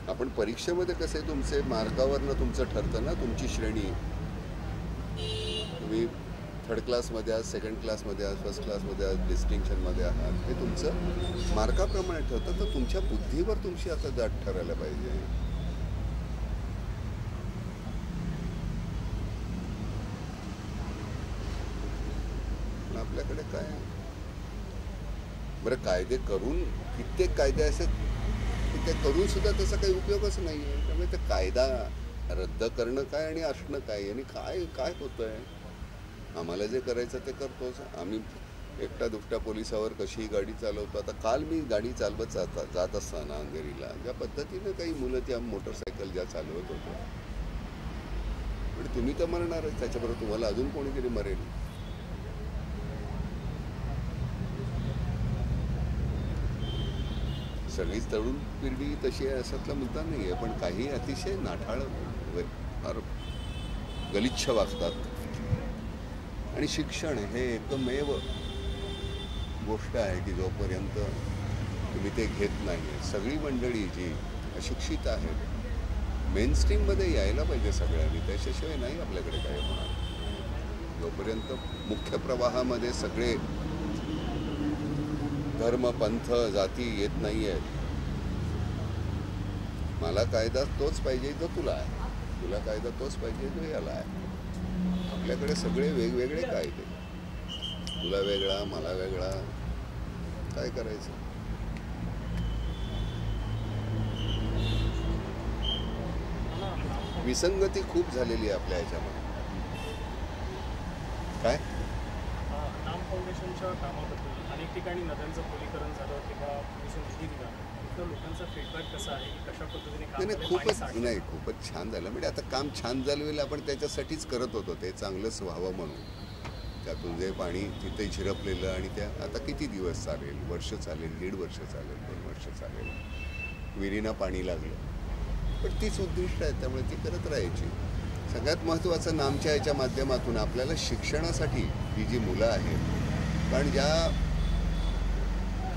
आपण परीक्षेमध्ये कसे तुमचे मार्कावरनं तुमचं ठरतं ना तुमची श्रेणी. तुम्ही थर्ड क्लासमध्ये आहात, सेकंड क्लासमध्ये आहात, फर्स्ट क्लासमध्ये आहात, डिस्टिंक्शनमध्ये आहात, हे तुमचं मार्काप्रमाणे ठरतं. तर तुमच्या बुद्धीवर तुमची आता दाट ठरायला पाहिजे. पण आपल्याकडे काय बरं, कायदे करून कित्येक कायदे असे की ते करून सुद्धा त्याचा काही उपयोगच नाही आहे. त्यामुळे ते कायदा रद्द करणं काय आणि असणं काय आणि काय काय होतं आहे. आम्हाला जे करायचं ते करतोच आम्ही. एकटा दुकट्या पोलिसावर कशीही गाडी चालवतो. आता काल मी गाडी चालवत जात असताना अंधेरीला ज्या पद्धतीनं काही मुलं त्या मोटरसायकल ज्या चालवत होतो, पण तुम्ही तर मरणारच, त्याच्याबरोबर तुम्हाला अजून कोणीतरी मरेल. सगळीच तरुण पिढी तशी आहे असातला मुद्दा नाही आहे, पण काही अतिशय नाठाळ फार गलिच्छ वागतात. आणि शिक्षण हे एकमेव गोष्ट आहे की जोपर्यंत तुम्ही ते घेत नाही, सगळी मंडळी जी अशिक्षित आहेत मेनस्ट्रीममध्ये यायला पाहिजे सगळ्यांनी. त्याच्याशिवाय नाही आपल्याकडे काय होणार. जोपर्यंत मुख्य प्रवाहामध्ये सगळे धर्म पंथ जाती येत नाही आहेत. मला कायदा तोच पाहिजे जो तुला आहे, तुला कायदा तोच पाहिजे जो याला आहे. आपल्याकडे सगळे वेगवेगळे कायदे, तुला वेगळा मला वेगळा, काय करायचं. विसंगती खूप झालेली आहे आपल्या ह्याच्यामध्ये. काय नाम फाउंडेशनच्या कामाबद्दल अनेक ठिकाणी नद्यांचं खोलीकरण झालं किंवा निधी दिला, तर लोकांचा फीडबॅक कसा आहे की कशा पद्धतीने काम नाही खूपच छान झालं. म्हणजे आता काम छान झालं, आपण त्याच्यासाठीच करत होतो ते चांगलंच व्हावं म्हणून. त्यातून जे पाणी तिथे झिरपलेलं आणि त्या आता किती दिवस चालेल, वर्ष चालेल, 1.5 वर्ष चालेल, 2 वर्ष चालेल, विहिरींना पाणी लागलं. पण तीच उद्दिष्ट आहेत, त्यामुळे ती करत राहायची. सगळ्यात महत्त्वाचं नामच्या याच्या माध्यमातून आपल्याला शिक्षणासाठी ही जी मुलं आहेत, कारण ज्या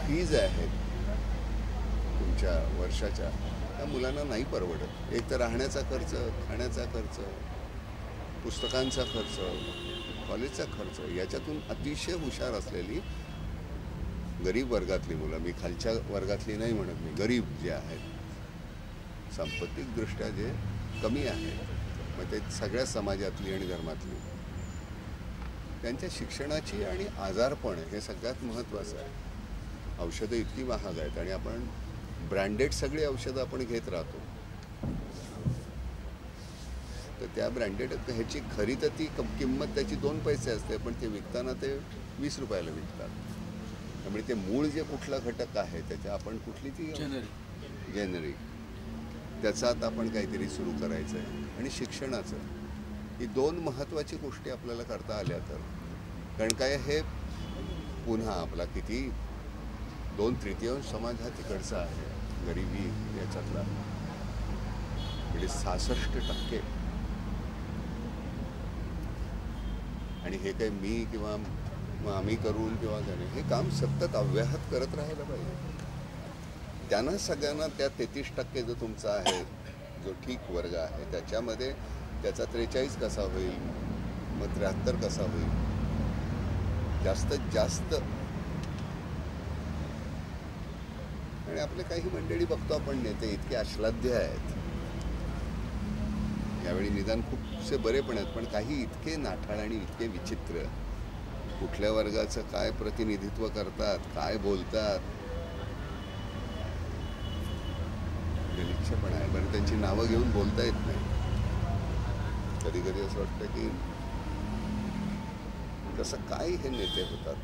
फीज आहेत तुमच्या वर्षाच्या, त्या मुलांना नाही परवडत. एक तर राहण्याचा खर्च, खाण्याचा खर्च, पुस्तकांचा खर्च, कॉलेजचा खर्च, याच्यातून अतिशय हुशार असलेली गरीब वर्गातली मुलं, मी खालच्या वर्गातली नाही म्हणत, मी गरीब जे आहेत, सांपत्तिकदृष्ट्या जे कमी आहेत, मग ते सगळ्या समाजातली आणि धर्मातली, त्यांच्या शिक्षणाची आणि आजारपण हे सगळ्यात महत्त्वाचं आहे. औषधं इतकी महाग आहेत आणि आपण ब्रँडेड सगळी औषधं आपण घेत राहतो. तर त्या ब्रँडेड ह्याची खरी तर ती किंमत त्याची 2 पैसे असते, पण ते विकताना ते 20 रुपयाला विकतात. त्यामुळे ते मूळ जे कुठला घटक आहे त्याच्या आपण कुठली ती जेनरिक, त्याचा आता आपण काहीतरी सुरू करायचं आहे. आणि शिक्षणाचं, ही 2 महत्त्वाची गोष्टी आपल्याला करता आल्या तर, कारण काय हे पुन्हा आपला किती 2/3 समाज हा तिकडचा आहे, गरिबी याच्यातला, म्हणजे 66%. आणि हे काही मी किंवा आम्ही करून किंवा त्याने हे काम सतत अव्याहत करत राहायला पाहिजे. त्यांना सगळ्यांना त्या 33% जो तुमचा आहे, जो ठीक वर्ग आहे, त्याच्यामध्ये त्याचा 43 कसा होईल, मग 73 कसा होईल, जास्तीत जास्त. आणि आपले काही मंडळी बघतो आपण, नेते इतके आश्लाद्य आहेत, यावेळी निदान खूपसे बरे पण आहेत, पण काही इतके नाठाळ आणि इतके विचित्र, कुठल्या वर्गाचं काय प्रतिनिधित्व करतात, काय बोलतात, गलिच्छपणा आहे. बरं, त्यांची नावं घेऊन बोलता येत नाही. कधी कधी असं वाटतं की कसं काय हे नेते होतात.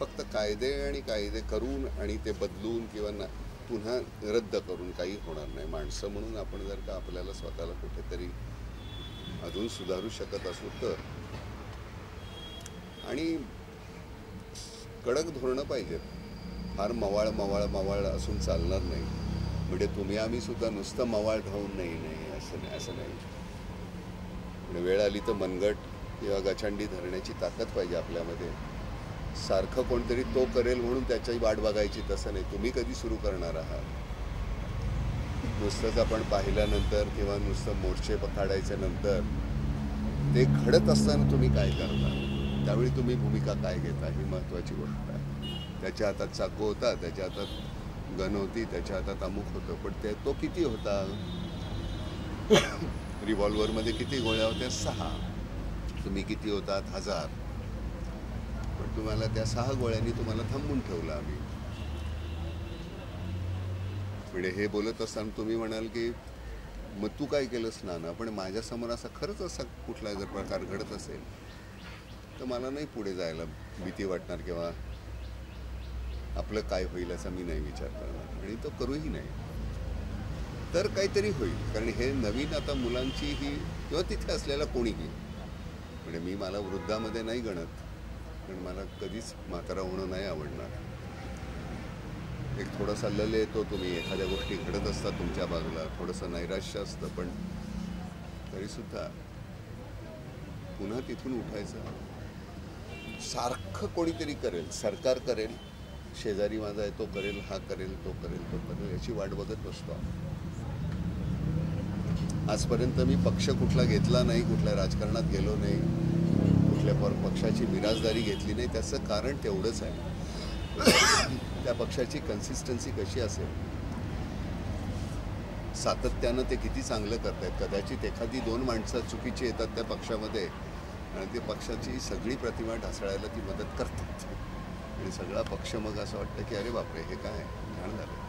फक्त कायदे आणि कायदे करून आणि ते बदलून किंवा पुन्हा रद्द करून काही होणार नाही. माणसं म्हणून आपण जर का आपल्याला स्वतःला कुठेतरी अजून सुधारू शकत असू तर, आणि कडक धोरणं पाहिजेत. फार मवाळ असून चालणार नाही. म्हणजे तुम्ही आम्ही सुद्धा नुसतं मवाळ राहून नाही असं नाही. म्हणजे वेळ आली तर मनगट किंवा गचांडी धरण्याची ताकद पाहिजे आपल्यामध्ये. सारखं कोणतरी तो करेल म्हणून त्याची वाट बघायची, तसं नाही. तुम्ही कधी सुरू करणार आहात? नुसतंच आपण पाहिल्यानंतर किंवा नुसतं मोर्चे काढायच्या नंतर ते घडत असताना तुम्ही काय करता, त्यावेळी तुम्ही भूमिका काय घेता, ही महत्त्वाची गोष्ट आहे. त्याच्या हातात चाकू होता, त्याच्या हातात गन होती, त्याच्या हातात अमुक होतं, पण तो किती होता? रिव्हॉल्वरमध्ये किती गोळ्या होत्या? 6. तुम्ही किती होतात? 1000. पण तुम्हाला त्या 6 गोळ्यांनी तुम्हाला थांबून ठेवलं आम्ही. म्हणजे हे बोलत असताना तुम्ही म्हणाल की मग तू काय केलंस नाना, पण माझ्यासमोर असा खरंच असा कुठला जर प्रकार घडत असेल तर मला नाही पुढे जायला भीती वाटणार किंवा आपलं काय होईल असा मी नाही विचार करणार आणि तो करूही नाही. तर काहीतरी होईल, कारण हे नवीन आता मुलांची ही किंवा तिथे असलेला कोणीही, म्हणजे मी मला वृद्धामध्ये नाही गणत, कारण मला कधीच म्हातारा होणं नाही आवडणार. एक थोडासा लल येतो, तुम्ही एखाद्या गोष्टी घडत असतात तुमच्या बाजूला, थोडंसं नैराश्य असतं, पण तरीसुद्धा पुन्हा तिथून उठायचं. सारखं कोणीतरी करेल, सरकार करेल, शेजारी माझा आहे तो करेल, हा करेल, तो करेल, तो करेल, याची वाट बघत बसतो. आजपर्यंत मी पक्ष कुठला घेतला नाही, कुठल्या राजकारणात गेलो नाही, कुठल्या पक्षाची मिराजदारी घेतली नाही. त्याचं कारण तेवढंच आहे, त्या पक्षाची कन्सिस्टन्सी कशी असेल, सातत्यानं ते किती चांगलं करतायत. कदाचित एखादी 2 माणसं चुकीची येतात त्या पक्षामध्ये आणि ते पक्षाची सगळी प्रतिमा ढासळायला ती मदत करतात आणि सगळा पक्ष मग असं वाटतं की अरे बापरे, हे काय घाण झालं.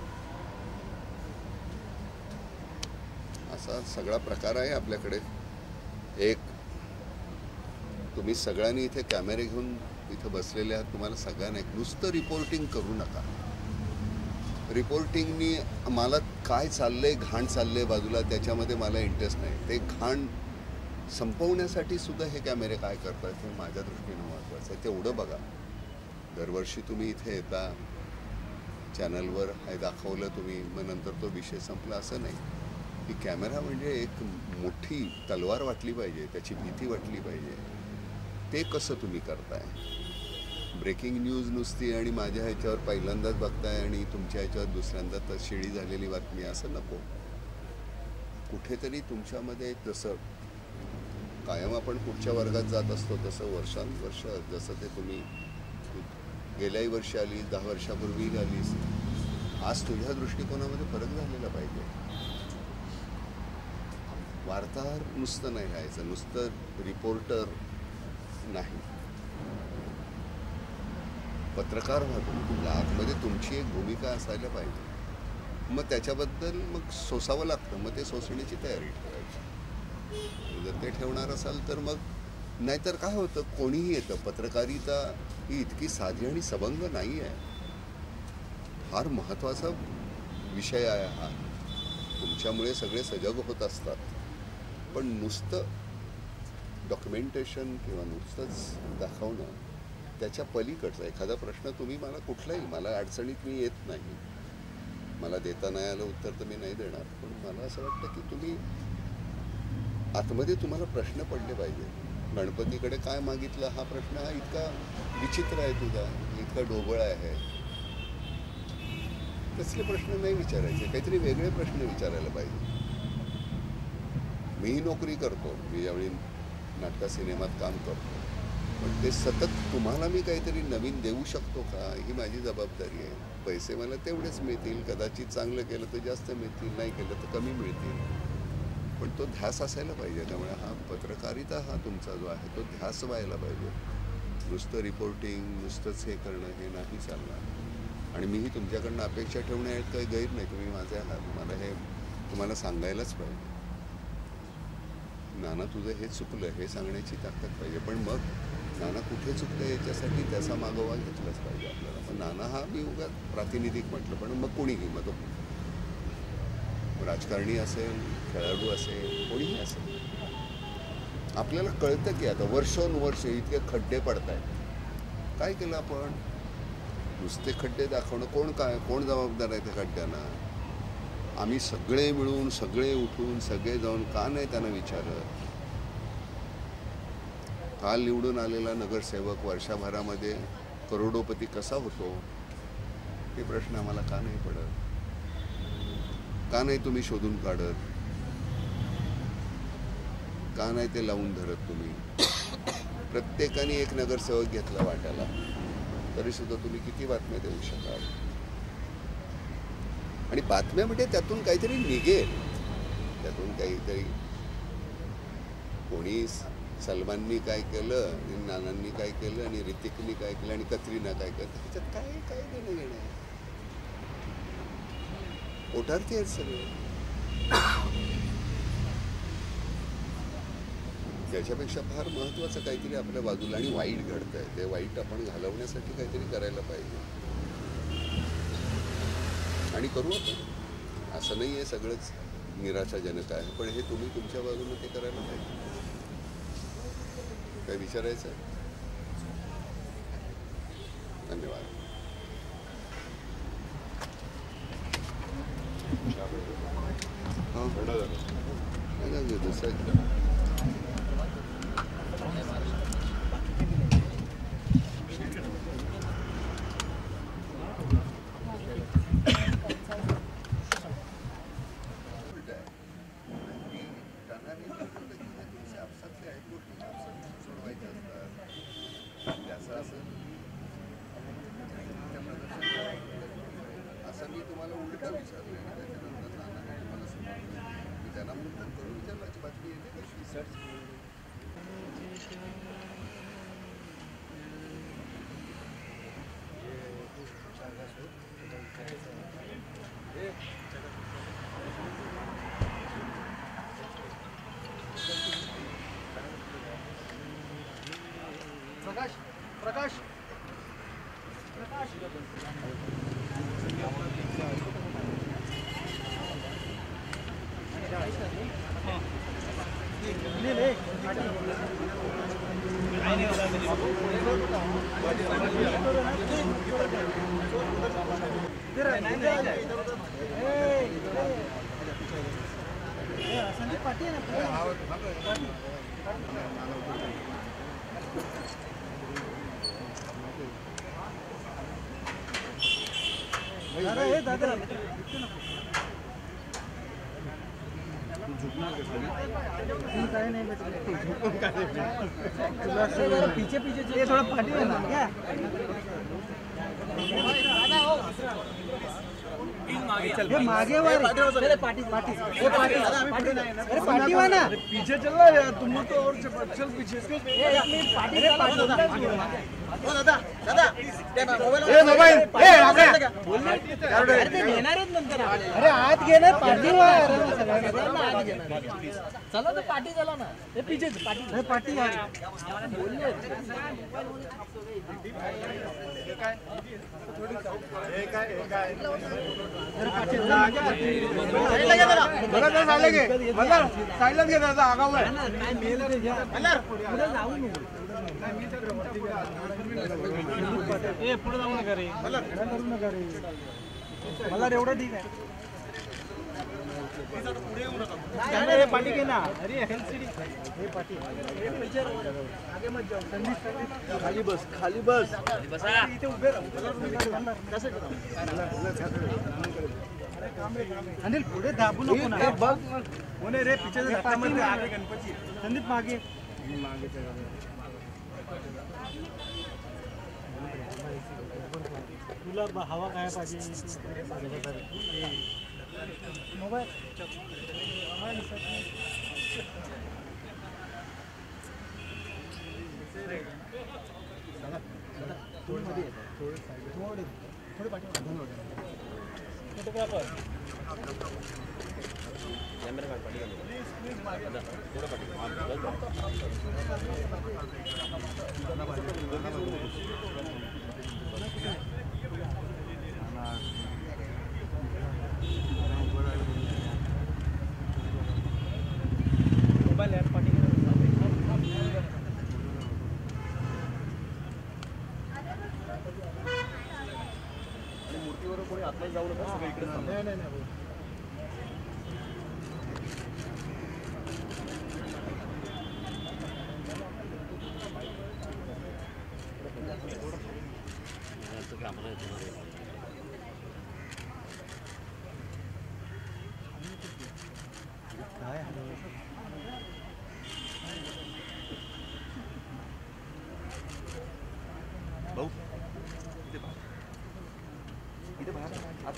असा सगळा प्रकार आहे आपल्याकडे. एक तुम्ही सगळ्यांनी इथे कॅमेरे घेऊन इथं बसलेले आहात, तुम्हाला सगळ्यांना एक नुसतं रिपोर्टिंग करू नका. रिपोर्टिंगनी मला काय चाललंय, घाण चाललंय बाजूला, त्याच्यामध्ये मला इंटरेस्ट नाही. ते घाण संपवण्यासाठी सुद्धा हे कॅमेरे काय करतात हे माझ्या दृष्टीनं महत्त्वाचं आहे. तेवढं बघा. दरवर्षी तुम्ही इथे येता, चॅनलवर हे दाखवलं तुम्ही, मग नंतर तो विषय संपला, असं नाही. की कॅमेरा म्हणजे एक मोठी तलवार वाटली पाहिजे, त्याची भीती वाटली पाहिजे. ते कसं तुम्ही करताय? ब्रेकिंग न्यूज नुसती आणि माझ्या ह्याच्यावर पहिल्यांदाच बघताय आणि तुमच्या ह्याच्यावर दुसऱ्यांदा तर शिळी झालेली बातमी, असं नको. कुठेतरी तुमच्यामध्ये जसं कायम आपण पुढच्या वर्गात जात असतो तसं वर्षानुवर्ष जसं ते तुम्ही गेल्याही वर्षी आलीस, 10 वर्षापूर्वी आलीस, आज तुझ्या दृष्टिकोनामध्ये फरक झालेला पाहिजे. वार्ताहर नुसतं नाही राहायचं, नुसतं रिपोर्टर नाही, पत्रकार व्हा तुम्ही. आतमध्ये तुमची एक भूमिका असायला पाहिजे. मग त्याच्याबद्दल मग सोसावं लागतं, मग ते सोसण्याची तयारी ठेवायची. जर ते ठेवणार असाल तर मग, नाहीतर काय होतं, कोणीही येतं. पत्रकारिता ही इतकी साधी आणि सबंग नाही आहे. फार महत्त्वाचा विषय आहे हा. तुमच्यामुळे सगळे सजग होत असतात, पण नुसतं डॉक्युमेंटेशन किंवा नुसतंच दाखवणं, त्याच्या पलीकडचा एखादा प्रश्न तुम्ही मला कुठलाही, मला अडचणीत मी येत नाही, मला देता नाही आलं उत्तर तर मी नाही देणार, पण मला असं वाटतं की तुम्ही आतमध्ये तुम्हाला प्रश्न पडले पाहिजे. गणपतीकडे काय मागितलं हा प्रश्न हा इतका विचित्र आहे तुझा, इतका ढोबळ आहे, तसले प्रश्न नाही विचारायचे, काहीतरी वेगळे प्रश्न विचारायला पाहिजे. मीही नोकरी करतो, मी ज्यावेळी नाटका सिनेमात काम करतो, पण ते सतत तुम्हाला मी काहीतरी नवीन देऊ शकतो का, ही माझी जबाबदारी आहे. पैसे मला तेवढेच मिळतील, कदाचित चांगलं केलं तर जास्त मिळतील, नाही केलं तर कमी मिळतील, पण तो ध्यास असायला पाहिजे. त्यामुळे हा पत्रकारिता हा तुमचा जो आहे तो ध्यास व्हायला पाहिजे. नुसतं रिपोर्टिंग, नुसतंच हे करणं हे नाही चालणार. आणि मीही तुमच्याकडनं अपेक्षा ठेवण्यात काही गैर नाही, तुम्ही माझे आहात, मला हे तुम्हाला सांगायलाच पाहिजे. नाना तुझं हे चुकलं हे सांगण्याची ताकद पाहिजे, पण मग नाना कुठे चुकलं याच्यासाठी त्याचा मागोवा घेतलाच पाहिजे आपल्याला. पण नाना हा मी उगाच प्रातिनिधिक म्हटलं, पण मग कोणीही, मग तो राजकारणी असेल, खेळाडू असेल, कोणीही असेल, आपल्याला कळतं की आता वर्षोनुवर्ष इतके खड्डे पडत आहेत, काय केलं आपण? नुसते खड्डे दाखवणं, कोण जबाबदार आहे त्या खड्ड्यांना? आम्ही सगळे मिळून, सगळे उठून, सगळे जाऊन का नाही त्यांना विचारत? काल निवडून आलेला नगरसेवक वर्षभरामध्ये करोडोपती कसा होतो हे प्रश्न आम्हाला का नाही पडत? का नाही तुम्ही शोधून काढत? का नाही ते लावून धरत तुम्ही? प्रत्येकाने एक नगरसेवक घेतला वाट्याला तरी सुद्धा तुम्ही किती बातम्या देऊ शकाल? आणि बातम्या म्हणजे त्यातून काहीतरी निघेल, त्यातून काहीतरी कोणी सलमाननी काय केलं आणि नानांनी काय केलं आणि ऋतिकनी काय केलं आणि कतरीना काय केलं, त्याच्यात काय काय देणं घेणं आहे? ओठार्थी आहेत सगळे. त्याच्यापेक्षा फार महत्त्वाचं काहीतरी आपल्या बाजूला आणि वाईट घडतंय, ते वाईट आपण घालवण्यासाठी काहीतरी करायला पाहिजे आणि करू आपण. असं नाही आहे सगळंच निराशाजनक आहे, पण हे तुम्ही तुमच्या बाजूने ते करायला पाहिजे. काय विचारायचं आहे? धन्यवाद. दुसरा असं मी तुम्हाला उलट विचारलं त्याच्यानंतर नानाने तुम्हाला समजलं मी त्यांना मुद्दाम करून विचारल्याची बातमी येते कशी सर्च प्रकाश प्रकाश संदीप पाटी आहे ना दादा काय नाही पीछे पीछे थोड़ा पार्टी है ना क्या? मागे पार्टी हुआ ना पीछे चल रहा है यार तुम तो और चल पीछे मोबाईल अरे आत घेणार पार्टी चला तर पार्टी झाला ना पीछे पार्टी पुढे जाऊ नका रे मला एवढं ठीक आहे पार्टी के ना अरे हे पार्टी आगे मत जाओ खाली बस इथे उभे अनिल पुढे दाबू नको ना बघ कोणी रे पिछे आगे गणपती संदीप मागे तुला हवा काय पाहिजे मोबाईल थोडे पाठी फोटोग्राफर कॅमेरा काढ पाठी थोडं पाठी मोबाईल ॲप पाठी आणि मूर्तीवर कोणी आतमध्ये जाऊ नका सगळं इकडे नाही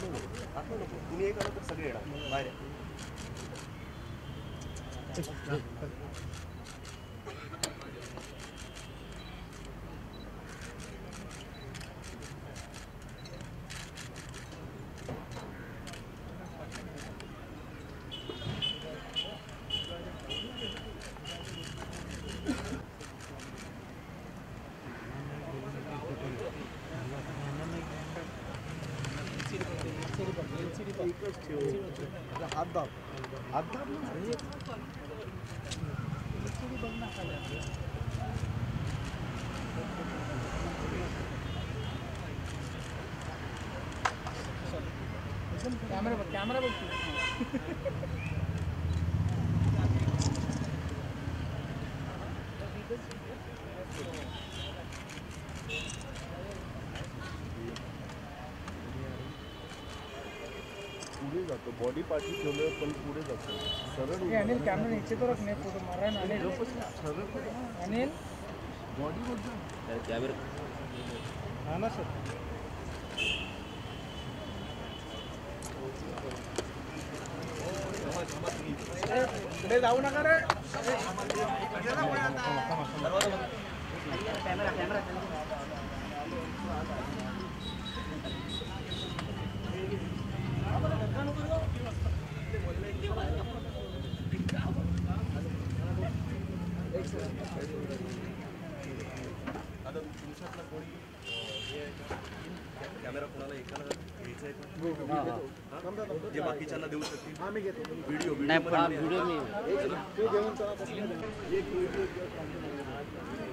आतमध्ये नको. तुम्ही एक आलं तर सगळे येणार बाहेर या. हात दाब कॅमेरा बघ पुढे जातो बॉडी पाठी ठेवलं पण पुढे जातो सरळ अनिल कॅमेरा नीचे तो रखने फोटो मारा ना अनिल अनिल बॉडी बोलतो कॅमेरा हाँ ना सर पुढे जाऊ नका रे कॅमेरा कोणाला एकाला घ्यायचा आहे जे बाकीच्यांना देऊ शकतील व्हिडिओ व्हिडिओ मी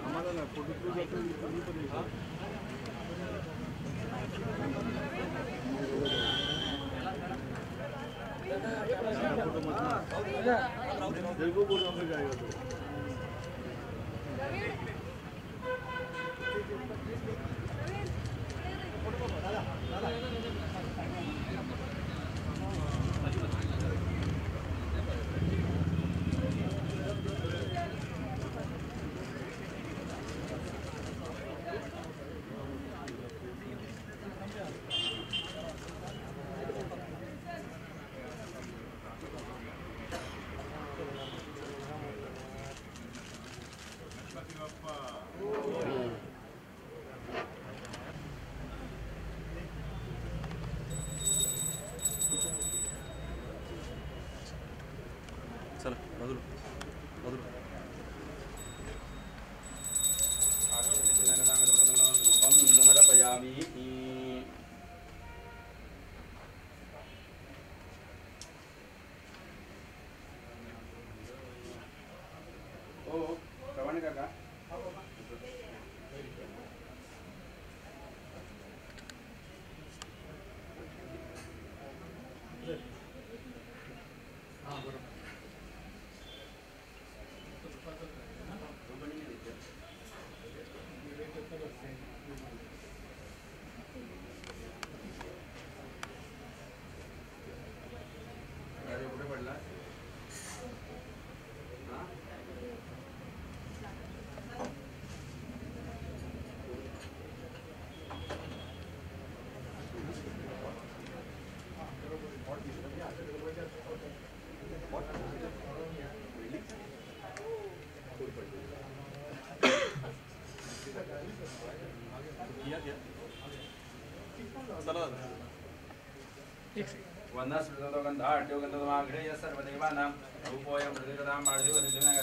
आम्हाला ना फोटो चला बाजूला बाजूला वंदस्मृतगंधा सर्वदेवानां रूपोऽयं मृदिकदां मार्धिवधिनां